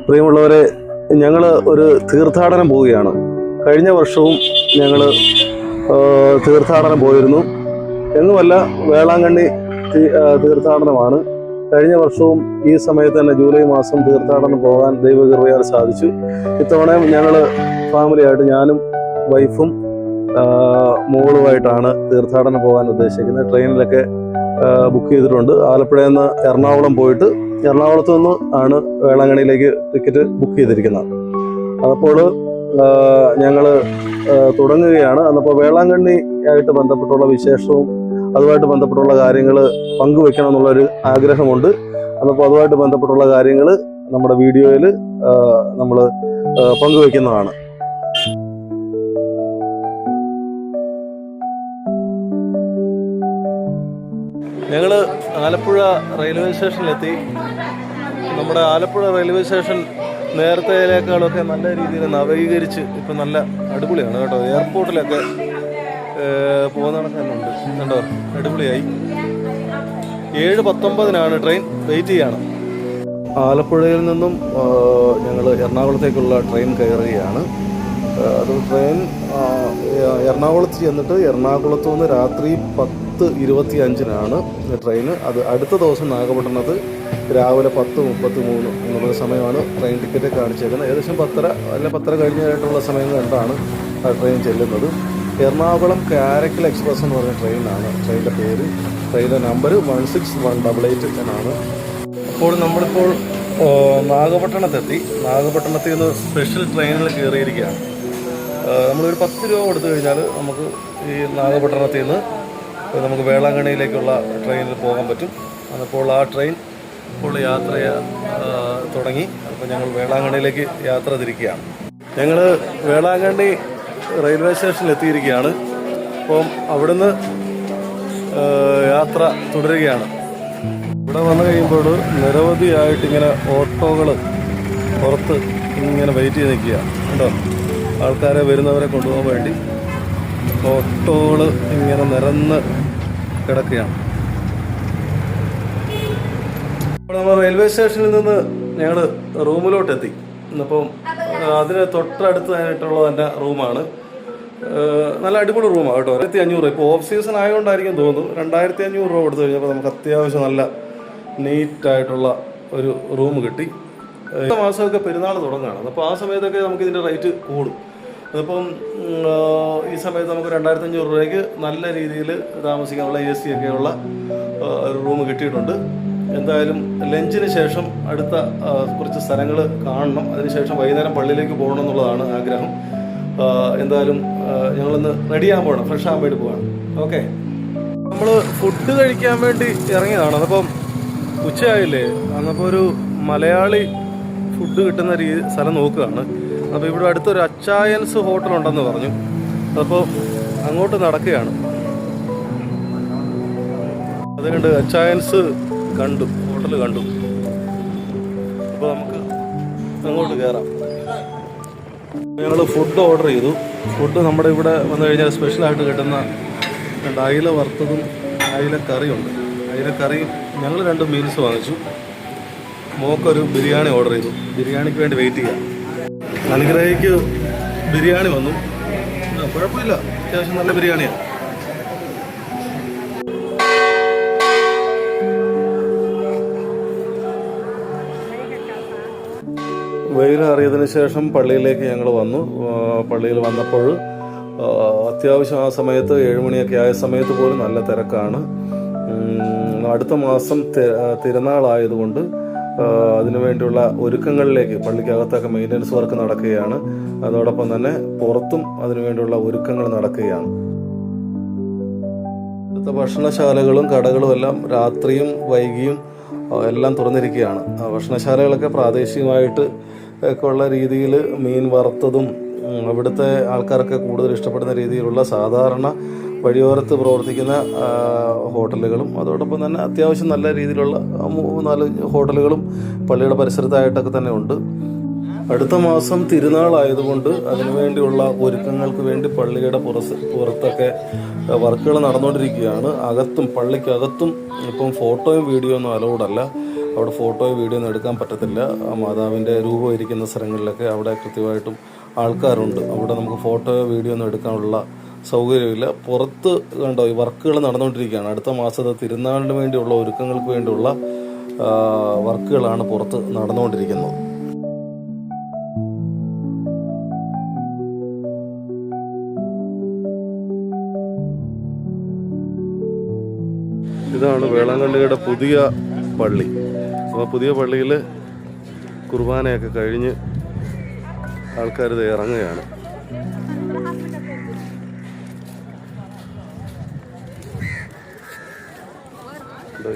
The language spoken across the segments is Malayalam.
പ്രിയമുള്ളവരെ, ഞങ്ങൾ ഒരു തീർത്ഥാടനം പോവുകയാണ്. കഴിഞ്ഞ വർഷവും ഞങ്ങൾ തീർത്ഥാടനം പോയിരുന്നു. എന്നുമല്ല, വേളാങ്കണ്ണി തീർത്ഥാടനമാണ്. കഴിഞ്ഞ വർഷവും ഈ സമയത്ത് തന്നെ ജൂലൈ മാസം തീർത്ഥാടനം പോകാൻ ദൈവകൃപയാൽ സാധിച്ചു. ഇത്തവണയും ഞങ്ങൾ ഫാമിലിയായിട്ട്, ഞാനും വൈഫും മോളുമായിട്ടാണ് തീർത്ഥാടനം പോകാൻ ഉദ്ദേശിക്കുന്നത്. ട്രെയിനിലൊക്കെ ബുക്ക് ചെയ്തിട്ടുണ്ട്. ആലപ്പുഴയിൽ നിന്ന് എറണാകുളം പോയിട്ട് എറണാകുളത്ത് നിന്ന് ആണ് വേളാങ്കണ്ണിയിലേക്ക് ടിക്കറ്റ് ബുക്ക് ചെയ്തിരിക്കുന്നത്. അപ്പോൾ ഞങ്ങൾ തുടങ്ങുകയാണ്. അപ്പോൾ വേളാങ്കണ്ണി ആയിട്ട് ബന്ധപ്പെട്ടുള്ള വിശേഷവും അതുമായിട്ട് ബന്ധപ്പെട്ടുള്ള കാര്യങ്ങൾ പങ്കുവെക്കണം എന്നുള്ളൊരു ആഗ്രഹമുണ്ട്. അപ്പോൾ അതുമായിട്ട് ബന്ധപ്പെട്ടുള്ള കാര്യങ്ങൾ നമ്മുടെ വീഡിയോയിൽ നമ്മൾ പങ്കുവെക്കുന്നതാണ്. ഞങ്ങൾ ആലപ്പുഴ റെയിൽവേ സ്റ്റേഷനിലെത്തി. നമ്മുടെ ആലപ്പുഴ റെയിൽവേ സ്റ്റേഷൻ നേരത്തേക്കാളൊക്കെ നല്ല രീതിയിൽ നവീകരിച്ച് ഇപ്പം നല്ല അടിപൊളിയാണ് കേട്ടോ. എയർപോർട്ടിലൊക്കെ പോകുന്ന കണക്കുണ്ട് കണ്ടോ, അടിപൊളിയായി. 7:19 ട്രെയിൻ വെയിറ്റ് ചെയ്യാണ്. ആലപ്പുഴയിൽ നിന്നും ഞങ്ങൾ എറണാകുളത്തേക്കുള്ള ട്രെയിൻ കയറുകയാണ്. അത് ട്രെയിൻ എറണാകുളത്ത് ചെന്നിട്ട് എറണാകുളത്ത് നിന്ന് രാത്രി 10:25 ട്രെയിന്. അത് അടുത്ത ദിവസം നാഗപട്ടണത്ത് രാവിലെ 10:33 എന്നുള്ള സമയമാണ് ട്രെയിൻ ടിക്കറ്റ് കാണിച്ചേക്കുന്നത്. ഏകദേശം 10:30 അല്ല 10:30 കഴിഞ്ഞായിട്ടുള്ള സമയം കണ്ടാണ് ആ ട്രെയിൻ ചെല്ലുന്നത്. എറണാകുളം കാരക്കൽ എക്സ്പ്രസ് എന്ന് പറഞ്ഞ ട്രെയിനാണ് ട്രെയിനിൻ്റെ പേര്. ട്രെയിനിൻ്റെ നമ്പർ 16188 എന്നാണ്. അപ്പോൾ നമ്മളിപ്പോൾ നാഗപട്ടണത്തെത്തി. നാഗപട്ടണത്തിൽ നിന്ന് സ്പെഷ്യൽ ട്രെയിനിൽ കയറിയിരിക്കുകയാണ്. നമ്മളൊരു 10 രൂപ കൊടുത്തു കഴിഞ്ഞാൽ നമുക്ക് ഈ നാഗപട്ടണത്തിൽ നിന്ന് നമുക്ക് വേളാങ്കണ്ണിയിലേക്കുള്ള ട്രെയിനിൽ പോകാൻ പറ്റും. അപ്പോൾ ആ ട്രെയിൻ ഇപ്പോൾ യാത്ര തുടങ്ങി. അപ്പോൾ ഞങ്ങൾ വേളാങ്കണ്ണിയിലേക്ക് യാത്ര തിരിക്കുകയാണ്. ഞങ്ങൾ വേളാങ്കണ്ണി റെയിൽവേ സ്റ്റേഷനിൽ എത്തിയിരിക്കുകയാണ്. അപ്പം അവിടുന്ന് യാത്ര തുടരുകയാണ്. ഇവിടെ വന്നു കഴിയുമ്പോൾ നിരവധിയായിട്ടിങ്ങനെ ഓട്ടോകൾ പുറത്ത് ഇങ്ങനെ വെയിറ്റ് ചെയ്ത് നിൽക്കുക കേട്ടോ. ആൾക്കാരെ വരുന്നവരെ കൊണ്ടുപോകാൻ വേണ്ടി ഓട്ടോകൾ ഇങ്ങനെ നിരന്ന് കിടക്കുകയാണ്. അപ്പോൾ നമ്മൾ റെയിൽവേ സ്റ്റേഷനിൽ നിന്ന് ഞങ്ങൾ റൂമിലോട്ടെത്തി. അപ്പം അതിന് തൊട്ടടുത്തായിട്ടുള്ള തന്നെ റൂമാണ്. നല്ല അടിപൊളി റൂമാണ് കേട്ടോ. 1500. ഇപ്പോൾ ഓഫ് സീസൺ ആയതുകൊണ്ടായിരിക്കും തോന്നുന്നു 2500 രൂപ കൊടുത്തു കഴിഞ്ഞപ്പോൾ നമുക്ക് അത്യാവശ്യം നല്ല നീറ്റായിട്ടുള്ള ഒരു റൂം കിട്ടി. അടുത്ത മാസമൊക്കെ പെരുന്നാൾ തുടങ്ങുകയാണ്. അപ്പോൾ ആ സമയത്തൊക്കെ നമുക്ക് ഇതിൻ്റെ റേറ്റ് കൂടും. അതിപ്പം ഈ സമയത്ത് നമുക്ക് 2500 രൂപയ്ക്ക് നല്ല രീതിയിൽ താമസിക്കാനുള്ള AC ഒക്കെയുള്ള ഒരു റൂം കിട്ടിയിട്ടുണ്ട്. എന്തായാലും ലഞ്ചിന് ശേഷം അടുത്ത കുറച്ച് സ്ഥലങ്ങൾ കാണണം. അതിനുശേഷം വൈകുന്നേരം പള്ളിയിലേക്ക് പോകണം എന്നുള്ളതാണ് ആഗ്രഹം. എന്തായാലും ഞങ്ങളൊന്ന് റെഡിയാകാൻ പോകണം, ഫ്രഷ് ആകാൻ വേണ്ടി പോകണം. ഓക്കെ, നമ്മൾ ഫുഡ് കഴിക്കാൻ വേണ്ടി ഇറങ്ങിയതാണ്. അതപ്പം ഉച്ചയായില്ലേ, അന്നപ്പോൾ ഒരു മലയാളി ഫുഡ് കിട്ടുന്ന സ്ഥലം നോക്കുകയാണ്. അപ്പോൾ ഇവിടെ അടുത്തൊരു അച്ചായൻസ് ഹോട്ടലുണ്ടെന്ന് പറഞ്ഞു. അപ്പോൾ അങ്ങോട്ട് നടക്കുകയാണ്. അതുകൊണ്ട് അച്ചായൻസ് കണ്ടു, ഹോട്ടൽ കണ്ടു. അപ്പോൾ നമുക്ക് അങ്ങോട്ട് കയറാം. ഞങ്ങൾ ഫുഡ് ഓർഡർ ചെയ്തു. ഫുഡ് നമ്മുടെ ഇവിടെ വന്നു കഴിഞ്ഞാൽ സ്പെഷ്യലായിട്ട് കിട്ടുന്ന 2 അയില വറുത്തതും അയില കറിയുണ്ട്. അയില കറിയും ഞങ്ങൾ 2 മീൽസ് വാങ്ങിച്ചു. മോക്കൊരു ബിരിയാണി ഓർഡർ ചെയ്തു. ബിരിയാണിക്ക് വേണ്ടി വെയിറ്റ് ചെയ്യാം. അനുഗ്രഹിക്ക് ബിരിയാണി വന്നു. കുഴപ്പമില്ല, അത്യാവശ്യം നല്ല ബിരിയാണിയാണ്. വെയിലറിയതിനു ശേഷം പള്ളിയിലേക്ക് ഞങ്ങൾ വന്നു. പള്ളിയിൽ വന്നപ്പോൾ അത്യാവശ്യം ആ സമയത്ത് 7 മണിയൊക്കെ ആയ സമയത്ത് പോലും നല്ല തിരക്കാണ്. അടുത്ത മാസം തിരുനാളായതുകൊണ്ട് അതിനുവേണ്ടിയുള്ള ഒരുക്കങ്ങളിലേക്ക് പള്ളിക്കകത്തൊക്കെ മെയിൻ്റനൻസ് വർക്ക് നടക്കുകയാണ്. അതോടൊപ്പം തന്നെ പുറത്തും അതിനുവേണ്ടിയുള്ള ഒരുക്കങ്ങൾ നടക്കുകയാണ്. അടുത്ത ഭക്ഷണശാലകളും കടകളും എല്ലാം രാത്രിയും വൈകിയും എല്ലാം തുറന്നിരിക്കുകയാണ്. ഭക്ഷണശാലകളൊക്കെ പ്രാദേശികമായിട്ട് ഒക്കെ ഉള്ള രീതിയിൽ മീൻ വറുത്തതും അവിടുത്തെ ആൾക്കാരൊക്കെ കൂടുതൽ ഇഷ്ടപ്പെടുന്ന രീതിയിലുള്ള സാധാരണ വഴിയോരത്ത് പ്രവർത്തിക്കുന്ന ഹോട്ടലുകളും അതോടൊപ്പം തന്നെ അത്യാവശ്യം നല്ല രീതിയിലുള്ള 3-4 ഹോട്ടലുകളും പള്ളിയുടെ പരിസരത്തായിട്ടൊക്കെ തന്നെ ഉണ്ട്. അടുത്ത മാസം തിരുനാളായതുകൊണ്ട് അതിനുവേണ്ടിയുള്ള ഒരുക്കങ്ങൾക്ക് വേണ്ടി പള്ളിയുടെ പുറത്തൊക്കെ വർക്കുകൾ നടന്നുകൊണ്ടിരിക്കുകയാണ്. അകത്തും പള്ളിക്കകത്തും ഇപ്പം ഫോട്ടോയും വീഡിയോ ഒന്നും അലൗഡല്ല. അവിടെ ഫോട്ടോയോ വീഡിയോ ഒന്നും എടുക്കാൻ പറ്റത്തില്ല. മാതാവിൻ്റെ രൂപം ഇരിക്കുന്ന സ്ഥലങ്ങളിലൊക്കെ അവിടെ കൃത്യമായിട്ടും ആൾക്കാരുണ്ട്. അവിടെ നമുക്ക് ഫോട്ടോയോ വീഡിയോ ഒന്നും എടുക്കാനുള്ള സൗകര്യമില്ല. പുറത്ത് കണ്ടോ ഈ വർക്കുകൾ നടന്നുകൊണ്ടിരിക്കുകയാണ്. അടുത്ത മാസത്തെ തിരുനാളിന് വേണ്ടിയുള്ള ഒരുക്കങ്ങൾക്ക് വേണ്ടിയുള്ള വർക്കുകളാണ് പുറത്ത് നടന്നുകൊണ്ടിരിക്കുന്നത്. ഇതാണ് വേളാങ്കണ്ണിയുടെ പുതിയ പള്ളി. അപ്പോൾ പുതിയ പള്ളിയിൽ കുർബാനയൊക്കെ കഴിഞ്ഞ് ആൾക്കാർ ഇത് ഇറങ്ങുകയാണ്.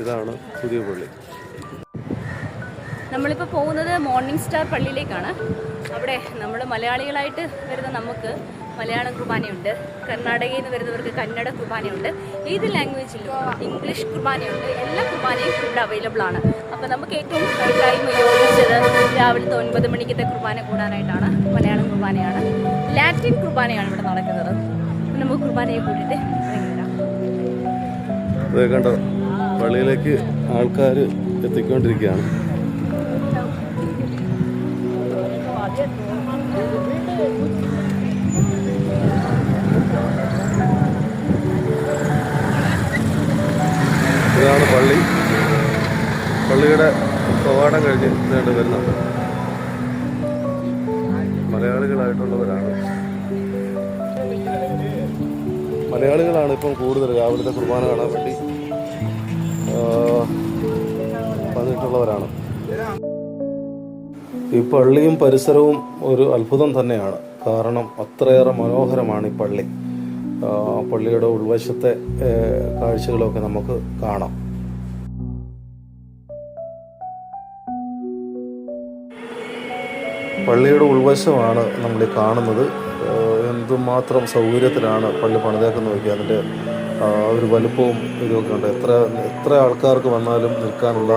ഇതാണ് പുതിയ പള്ളി. നമ്മളിപ്പോൾ പോകുന്നത് മോർണിംഗ് സ്റ്റാർ പള്ളിയിലേക്കാണ്. അവിടെ നമ്മൾ മലയാളികളായിട്ട് വരുന്ന നമുക്ക് മലയാളം കുർബാനയുണ്ട്, കർണാടകയിൽ നിന്ന് വരുന്നവർക്ക് കന്നഡ കുർബാനയുണ്ട്, ഏത് ലാംഗ്വേജിലും ഇംഗ്ലീഷ് കുർബാനയുണ്ട്. എല്ലാ കുർബാനയും ഇവിടെ അവൈലബിൾ ആണ്. അപ്പോൾ നമുക്ക് ഏറ്റവും ടൈം യോജിച്ചത് രാവിലത്തെ 9 മണിക്കത്തെ കുർബാന കൂടാനായിട്ടാണ്. മലയാളം കുർബാനയാണ്, ലാറ്റിൻ കുർബാനയാണ് ഇവിടെ നടക്കുന്നത്. നമുക്ക് കുർബാനയെ കൂട്ടിയിട്ട് കണ്ടോ പള്ളിയിലേക്ക് ആൾക്കാർ എത്തിക്കൊണ്ടിരിക്കുകയാണ്. ഇതാണ് പള്ളി. പള്ളിയുടെ കവാടം കഴിഞ്ഞ് ഇതേണ്ട വരുന്നുണ്ട്. മലയാളികളാണ് ഇപ്പം കൂടുതൽ രാവിലത്തെ കുർബാന കാണാൻ വേണ്ടി വന്നിട്ടുള്ളവരാണ്. ഈ പള്ളിയും പരിസരവും ഒരു അത്ഭുതം തന്നെയാണ്. കാരണം അത്രയേറെ മനോഹരമാണ് ഈ പള്ളി. പള്ളിയുടെ ഉൾവശത്തെ കാഴ്ചകളൊക്കെ നമുക്ക് കാണാം. പള്ളിയുടെ ഉൾവശമാണ് നമ്മൾ ഈ കാണുന്നത്. എന്തുമാത്രം സൗകര്യത്തിലാണ് പള്ളി പണിതേക്കെന്ന് നോക്കിയാൽ അതിൻ്റെ ഒരു വലുപ്പവും ഇതൊക്കെ ഉണ്ട്. എത്ര ആൾക്കാർക്ക് വന്നാലും നിൽക്കാനുള്ള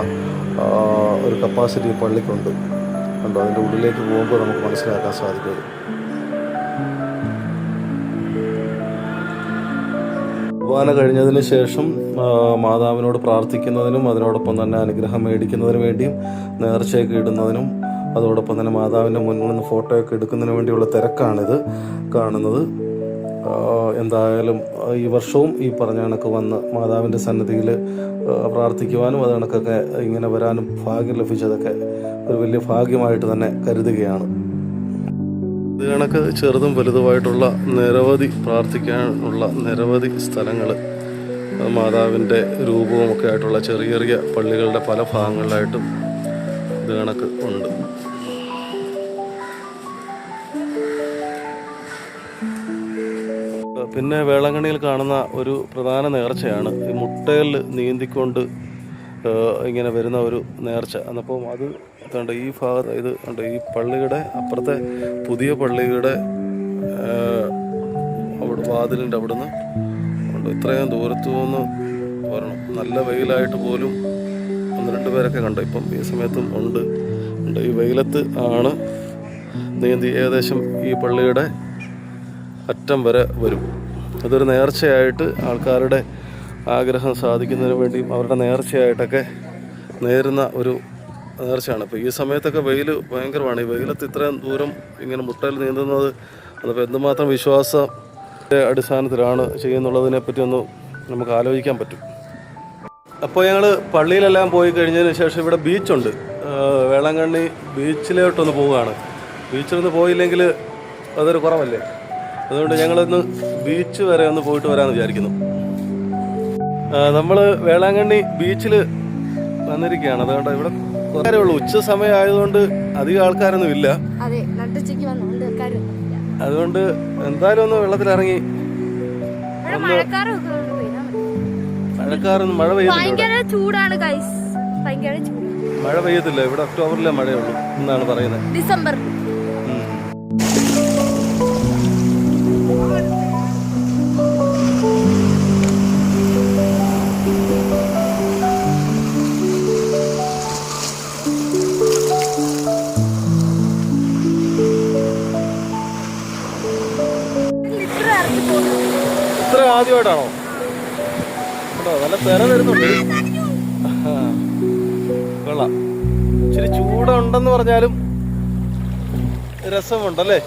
ഒരു കപ്പാസിറ്റി പള്ളിക്കുണ്ട്. കണ്ടോ, അതിൻ്റെ ഉള്ളിലേക്ക് പോകുമ്പോൾ നമുക്ക് മനസ്സിലാക്കാൻ സാധിക്കും. കുർബാന കഴിഞ്ഞതിന് ശേഷം മാതാവിനോട് പ്രാർത്ഥിക്കുന്നതിനും അതിനോടൊപ്പം തന്നെ അനുഗ്രഹം മേടിക്കുന്നതിന് വേണ്ടിയും നേർച്ചയൊക്കെ ഇടുന്നതിനും അതോടൊപ്പം തന്നെ മാതാവിൻ്റെ മുന്നിൽ നിന്ന് ഫോട്ടോയൊക്കെ എടുക്കുന്നതിന് വേണ്ടിയുള്ള തിരക്കാണിത് കാണുന്നത്. എന്തായാലും ഈ വർഷവും ഈ പറഞ്ഞ കണക്ക് വന്ന് മാതാവിൻ്റെ സന്നിധിയിൽ പ്രാർത്ഥിക്കുവാനും അത് കണക്കൊക്കെ ഇങ്ങനെ വരാനും ഭാഗ്യം ലഭിച്ചതൊക്കെ ഒരു വലിയ ഭാഗ്യമായിട്ട് തന്നെ കരുതുകയാണ്. ഇത് കണക്ക് ചെറുതും വലുതുമായിട്ടുള്ള നിരവധി പ്രാർത്ഥിക്കാനുള്ള നിരവധി സ്ഥലങ്ങൾ മാതാവിൻ്റെ രൂപവും ഒക്കെ ആയിട്ടുള്ള ചെറിയ ചെറിയ പള്ളികളുടെ പല ഭാഗങ്ങളിലായിട്ടും ഇത് കണക്ക് ഉണ്ട്. പിന്നെ വേളാങ്കണ്ണിയിൽ കാണുന്ന ഒരു പ്രധാന നേർച്ചയാണ് ഈ മുട്ടയിൽ നീന്തിക്കൊണ്ട് ഇങ്ങനെ വരുന്ന ഒരു നേർച്ച. എന്നപ്പം അത് കണ്ട് ഈ ഭാഗത്ത് ഇത് കണ്ട് ഈ പള്ളിയുടെ അപ്പുറത്തെ പുതിയ പള്ളിയുടെ അവിടെ വാതിലിൻ്റെ അവിടുന്ന് ഉണ്ട്. ഇത്രയും ദൂരത്തു നിന്ന് വരണം. നല്ല വെയിലായിട്ട് പോലും 1-2 പേരൊക്കെ കണ്ടു. ഇപ്പം ഈ സമയത്തും ഉണ്ട്. ഈ വെയിലത്ത് ആണ് നീന്തി ഏകദേശം ഈ പള്ളിയുടെ അറ്റം വരെ വരും. അതൊരു നേർച്ചയായിട്ട് ആൾക്കാരുടെ ആഗ്രഹം സാധിക്കുന്നതിന് വേണ്ടിയും അവരുടെ നേർച്ചയായിട്ടൊക്കെ നേരുന്ന ഒരു നേർച്ചയാണ്. ഇപ്പോൾ ഈ സമയത്തൊക്കെ വെയിൽ ഭയങ്കരമാണ്. ഈ വെയിലത്ത് ഇത്രയും ദൂരം ഇങ്ങനെ മുട്ടയിൽ നീന്തുന്നത് അതിപ്പോൾ എന്തുമാത്രം വിശ്വാസത്തെ അടിസ്ഥാനത്തിലാണ് ചെയ്യുന്നുള്ളതിനെപ്പറ്റി ഒന്ന് നമുക്ക് ആലോചിക്കാൻ പറ്റും. അപ്പോൾ ഞങ്ങൾ പള്ളിയിലെല്ലാം പോയി കഴിഞ്ഞതിന് ശേഷം ഇവിടെ ബീച്ചുണ്ട്. വേളാങ്കണ്ണി ബീച്ചിലോട്ടൊന്ന് പോവുകയാണ്. ബീച്ചിലൊന്ന് പോയില്ലെങ്കിൽ അതൊരു കുറവല്ലേ. അതുകൊണ്ട് ഞങ്ങളൊന്ന് ബീച്ച് വരെ ഒന്ന് പോയിട്ട് വരാമെന്ന് വിചാരിക്കുന്നു. നമ്മൾ വേളാങ്കണ്ണി ബീച്ചിൽ വന്നിരിക്കുകയാണ്. അതുകൊണ്ട് ഇവിടെ കുറേ ഉള്ളൂ. ഉച്ച സമയം ആയതുകൊണ്ട് അധികം ആൾക്കാരൊന്നും ഇല്ല. അതുകൊണ്ട് എന്തായാലും ഒന്ന് വെള്ളത്തിലിറങ്ങി മഴക്കാറൊന്നും മഴ പെയ്യത്തില്ല. ഇവിടെ ഒക്ടോബറിലെ മഴയുള്ളൂ എന്നാണ് പറയുന്നത്. ഡിസംബർ ഇത്ര ആദ്യമായിട്ടാണോ? കേട്ടോ, നല്ല തിര വരുന്നുണ്ട്. കൊള്ളാം. ഇച്ചിരി ചൂടുണ്ടെന്ന് പറഞ്ഞാലും രസമുണ്ടല്ലേ?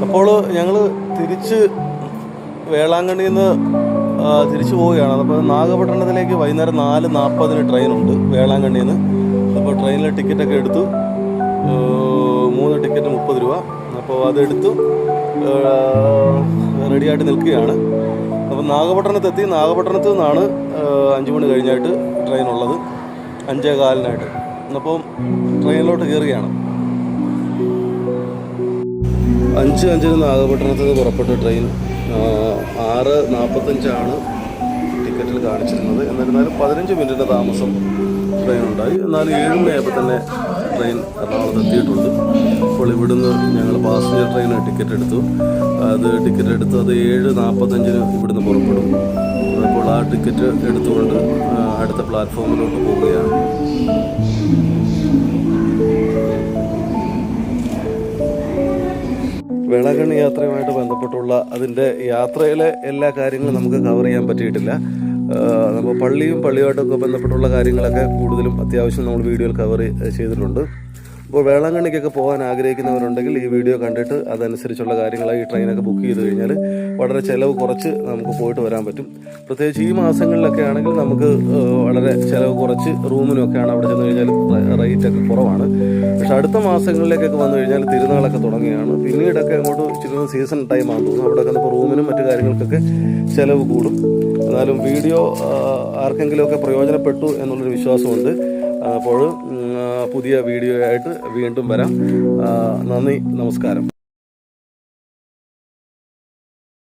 അപ്പോൾ ഞങ്ങൾ തിരിച്ച് വേളാങ്കണ്ണിയിൽ നിന്ന് തിരിച്ചു പോവുകയാണ്. അപ്പോൾ നാഗപട്ടണത്തിലേക്ക് വൈകുന്നേരം 4:40 ട്രെയിനുണ്ട് വേളാങ്കണ്ണിയിൽ നിന്ന്. അപ്പോൾ ട്രെയിനിലെ ടിക്കറ്റൊക്കെ എടുത്തു. 3 ടിക്കറ്റ് 30 രൂപ. അപ്പോൾ അതെടുത്തു റെഡിയായിട്ട് നിൽക്കുകയാണ്. അപ്പോൾ നാഗപട്ടണത്തെത്തി. നാഗപട്ടണത്തിൽ നിന്നാണ് 5 മണി കഴിഞ്ഞായിട്ട് ട്രെയിൻ ഉള്ളത്, 5:15 അപ്പോൾ ട്രെയിനിലോട്ട് കയറുകയാണ്. 5:05 നാഗപട്ടണത്തിൽ നിന്ന് പുറപ്പെട്ട ട്രെയിൻ 6:45 ടിക്കറ്റിൽ കാണിച്ചിരുന്നത്. എന്നിരുന്നാലും 15 മിനിറ്റിൻ്റെ താമസം ട്രെയിൻ ഉണ്ടായി. എന്നാലും 7 മണിയായപ്പോൾ തന്നെ ട്രെയിൻ എറണാകുളത്ത് എത്തിയിട്ടുണ്ട്. അപ്പോൾ ഇവിടുന്ന് ഞങ്ങൾ പാസഞ്ചർ ട്രെയിൻ ടിക്കറ്റ് എടുത്തു. അത് 7:45 ഇവിടുന്ന് പുറപ്പെടും. അപ്പോൾ ആ ടിക്കറ്റ് എടുത്തുകൊണ്ട് അടുത്ത പ്ലാറ്റ്ഫോമിലോട്ട് പോവുകയാണ്. വേളാങ്കണ്ണി യാത്രയുമായിട്ട് ബന്ധപ്പെട്ടുള്ള അതിൻ്റെ യാത്രയിലെ എല്ലാ കാര്യങ്ങളും നമുക്ക് കവർ ചെയ്യാൻ പറ്റിയിട്ടില്ല. നമ്മൾ പള്ളിയുമായിട്ടൊക്കെ ബന്ധപ്പെട്ടുള്ള കാര്യങ്ങളൊക്കെ കൂടുതലും അത്യാവശ്യം നമ്മൾ വീഡിയോയിൽ കവർ ചെയ്തിട്ടുണ്ട്. അപ്പോൾ വേളാങ്കണ്ണിക്കൊക്കെ പോകാൻ ആഗ്രഹിക്കുന്നവരുണ്ടെങ്കിൽ ഈ വീഡിയോ കണ്ടിട്ട് അതനുസരിച്ചുള്ള കാര്യങ്ങളായി ഈ ട്രെയിനൊക്കെ ബുക്ക് ചെയ്ത് കഴിഞ്ഞാൽ വളരെ ചിലവ് കുറച്ച് നമുക്ക് പോയിട്ട് വരാൻ പറ്റും. പ്രത്യേകിച്ച് ഈ മാസങ്ങളിലൊക്കെ ആണെങ്കിൽ നമുക്ക് വളരെ ചിലവ് കുറച്ച് റൂമിനൊക്കെയാണ് അവിടെ ചെന്ന് കഴിഞ്ഞാൽ റേറ്റൊക്കെ കുറവാണ്. പക്ഷെ അടുത്ത മാസങ്ങളിലേക്കൊക്കെ വന്നു കഴിഞ്ഞാൽ തിരുനാളൊക്കെ തുടങ്ങുകയാണ്. പിന്നീടൊക്കെ അങ്ങോട്ട് ഇച്ചിരി സീസൺ ടൈമാണെന്ന് തോന്നുന്നു. അവിടെ വന്നപ്പോൾ റൂമിനും മറ്റു കാര്യങ്ങൾക്കൊക്കെ ചിലവ് കൂടും. എന്നാലും വീഡിയോ ആർക്കെങ്കിലുമൊക്കെ പ്രയോജനപ്പെട്ടു എന്നുള്ളൊരു വിശ്വാസമുണ്ട്. അപ്പോൾ പുതിയ വീഡിയോ ആയിട്ട് വീണ്ടും വരാം. നന്ദി, നമസ്കാരം.